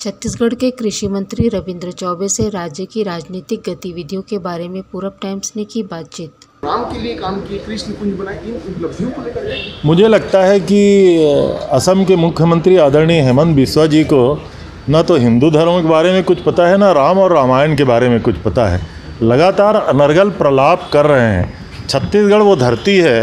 छत्तीसगढ़ के कृषि मंत्री रविंद्र चौबे से राज्य की राजनीतिक गतिविधियों के बारे में पूरब टाइम्स ने की बातचीत। राम के लिए काम किए, कृष्ण कुंज बनाए, इन उपलब्धियों को लेकर मुझे लगता है कि असम के मुख्यमंत्री आदरणीय हेमंत बिस्वा जी को ना तो हिंदू धर्म के बारे में कुछ पता है, ना राम और रामायण के बारे में कुछ पता है। लगातार अनर्गल प्रलाप कर रहे हैं। छत्तीसगढ़ वो धरती है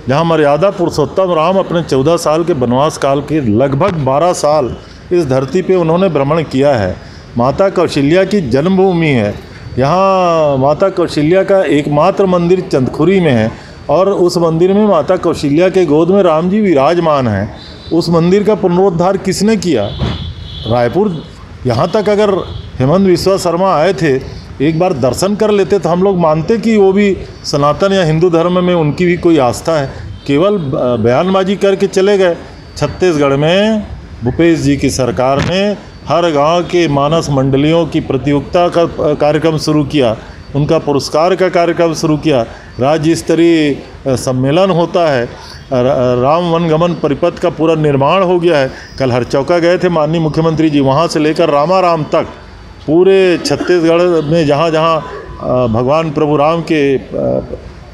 जहाँ मर्यादा पुरुषोत्तम राम अपने 14 साल के वनवास काल के लगभग 12 साल इस धरती पे उन्होंने भ्रमण किया है। माता कौशल्या की जन्मभूमि है। यहाँ माता कौशल्या का एकमात्र मंदिर चंदखुरी में है और उस मंदिर में माता कौशल्या के गोद में राम जी विराजमान हैं। उस मंदिर का पुनरुद्धार किसने किया? रायपुर। यहाँ तक अगर हेमंत बिस्वा शर्मा आए थे, एक बार दर्शन कर लेते तो हम लोग मानते कि वो भी सनातन या हिंदू धर्म में उनकी भी कोई आस्था है। केवल बयानबाजी करके चले गए। छत्तीसगढ़ में भूपेश जी की सरकार ने हर गांव के मानस मंडलियों की प्रतियोगिता का कार्यक्रम शुरू किया, उनका पुरस्कार का कार्यक्रम शुरू किया, राज्य स्तरीय सम्मेलन होता है, राम वनगमन परिपथ का पूरा निर्माण हो गया है। कल हरचौका गए थे माननीय मुख्यमंत्री जी, वहाँ से लेकर रामाराम तक पूरे छत्तीसगढ़ में जहाँ जहाँ भगवान प्रभु राम के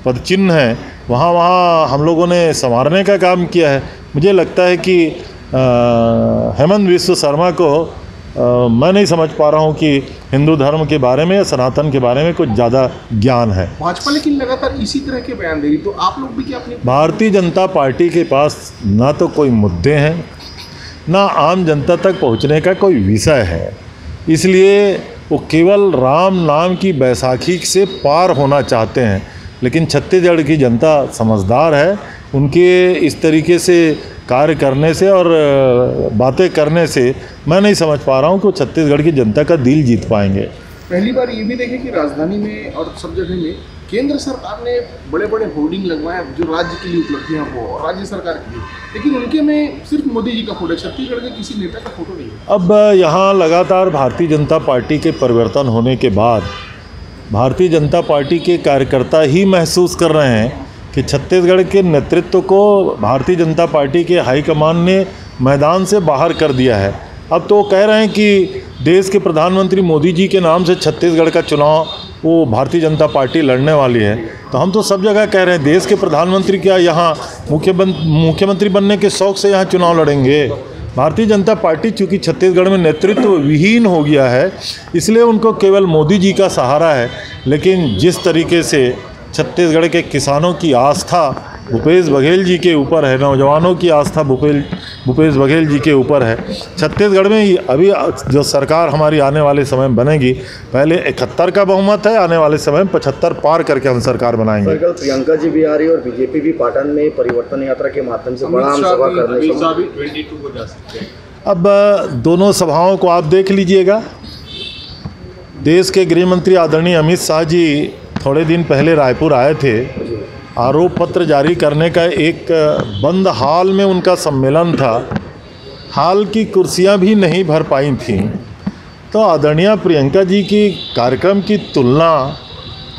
पदचिन्ह हैं वहाँ वहाँ हम लोगों ने संवारने का काम किया है। मुझे लगता है कि हेमंत बिस्वा शर्मा को मैं नहीं समझ पा रहा हूँ कि हिंदू धर्म के बारे में या सनातन के बारे में कुछ ज़्यादा ज्ञान है। भाजपा लेकिन लगातार इसी तरह के बयान दे रही, तो आप लोग भी क्या अपनी भारतीय जनता पार्टी के पास ना तो कोई मुद्दे हैं, ना आम जनता तक पहुँचने का कोई विषय है। इसलिए वो केवल राम नाम की बैसाखी से पार होना चाहते हैं। लेकिन छत्तीसगढ़ की जनता समझदार है। उनके इस तरीके से कार्य करने से और बातें करने से मैं नहीं समझ पा रहा हूँ कि वो छत्तीसगढ़ की जनता का दिल जीत पाएंगे। पहली बार ये भी देखें कि राजधानी में और सब जगह में केंद्र सरकार ने बड़े बड़े होर्डिंग लगवाए जो राज्य के लिए उपलब्धियाँ हो और राज्य सरकार के लिए, लेकिन उनके में सिर्फ मोदी जी का फोटो, छत्तीसगढ़ के किसी नेता का फोटो नहीं है। अब यहाँ लगातार भारतीय जनता पार्टी के परिवर्तन होने के बाद भारतीय जनता पार्टी के कार्यकर्ता ही महसूस कर रहे हैं कि छत्तीसगढ़ के नेतृत्व को भारतीय जनता पार्टी के हाईकमान ने मैदान से बाहर कर दिया है। अब तो वो कह रहे हैं कि देश के प्रधानमंत्री मोदी जी के नाम से छत्तीसगढ़ का चुनाव वो भारतीय जनता पार्टी लड़ने वाली है। तो हम तो सब जगह कह रहे हैं देश के प्रधानमंत्री क्या यहाँ मुख्यमंत्री बनने के शौक़ से यहाँ चुनाव लड़ेंगे? भारतीय जनता पार्टी चूँकि छत्तीसगढ़ में नेतृत्व विहीन हो गया है, इसलिए उनको केवल मोदी जी का सहारा है। लेकिन जिस तरीके से छत्तीसगढ़ के किसानों की आस्था भूपेश बघेल जी के ऊपर है, नौजवानों की आस्था भूपेश बघेल जी के ऊपर है। छत्तीसगढ़ में अभी जो सरकार हमारी आने वाले समय में बनेगी, पहले 71 का बहुमत है, आने वाले समय में 75 पार करके हम सरकार बनाएंगे। कल प्रियंका जी भी आ रही है और बीजेपी भी पाटन में परिवर्तन यात्रा के माध्यम से बड़ा आम सभा करने 22 को जा सकते हैं। अब दोनों सभाओं को आप देख लीजिएगा। देश के गृह मंत्री आदरणीय अमित शाह जी थोड़े दिन पहले रायपुर आए थे। आरोप पत्र जारी करने का एक बंद हॉल में उनका सम्मेलन था। हॉल की कुर्सियां भी नहीं भर पाई थीं। तो आदरणीय प्रियंका जी की कार्यक्रम की तुलना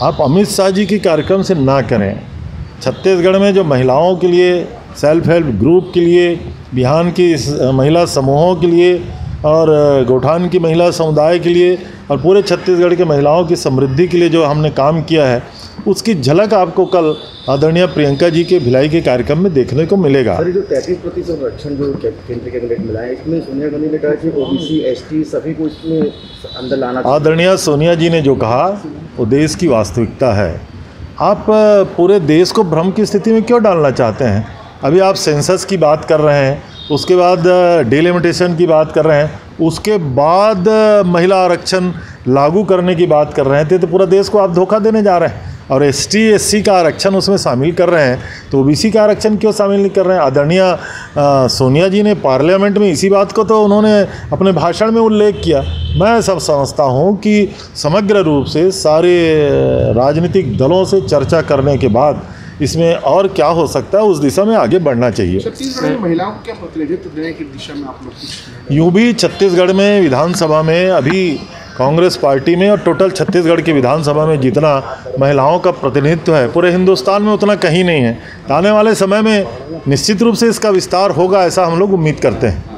आप अमित शाह जी के कार्यक्रम से ना करें। छत्तीसगढ़ में जो महिलाओं के लिए, सेल्फ हेल्प ग्रुप के लिए, बिहान की महिला समूहों के लिए और गौठान की महिला समुदाय के लिए और पूरे छत्तीसगढ़ के महिलाओं की समृद्धि के लिए जो हमने काम किया है, उसकी झलक आपको कल आदरणीय प्रियंका जी के भिलाई के कार्यक्रम में देखने को मिलेगा। सर, जो 33% आरक्षण जो केंद्र कैबिनेट मिला है, इसमें सोनिया गांधी ने कहा कि ओबीसी, एसटी सभी को इसमें अंदर लाना चाहिए। आदरणीय सोनिया जी ने जो कहा वो देश की वास्तविकता है। आप पूरे देश को भ्रम की स्थिति में क्यों डालना चाहते हैं? अभी आप सेंसस की बात कर रहे हैं, उसके बाद डिलिमिटेशन की बात कर रहे हैं, उसके बाद महिला आरक्षण लागू करने की बात कर रहे थे। तो पूरा देश को आप धोखा देने जा रहे हैं। और एसटी एससी का आरक्षण उसमें शामिल कर रहे हैं, तो ओबीसी का आरक्षण क्यों शामिल नहीं कर रहे हैं? आदरणीय सोनिया जी ने पार्लियामेंट में इसी बात को तो उन्होंने अपने भाषण में उल्लेख किया। मैं सब समझता हूँ कि समग्र रूप से सारे राजनीतिक दलों से चर्चा करने के बाद इसमें और क्या हो सकता है उस दिशा में आगे बढ़ना चाहिए। छत्तीसगढ़ में महिलाओं को क्या प्रतिनिधित्व देने की दिशा में आप लोग? यूँ भी छत्तीसगढ़ में विधानसभा में अभी कांग्रेस पार्टी में और टोटल छत्तीसगढ़ की विधानसभा में जितना महिलाओं का प्रतिनिधित्व है पूरे हिंदुस्तान में उतना कहीं नहीं है। आने वाले समय में निश्चित रूप से इसका विस्तार होगा, ऐसा हम लोग उम्मीद करते हैं।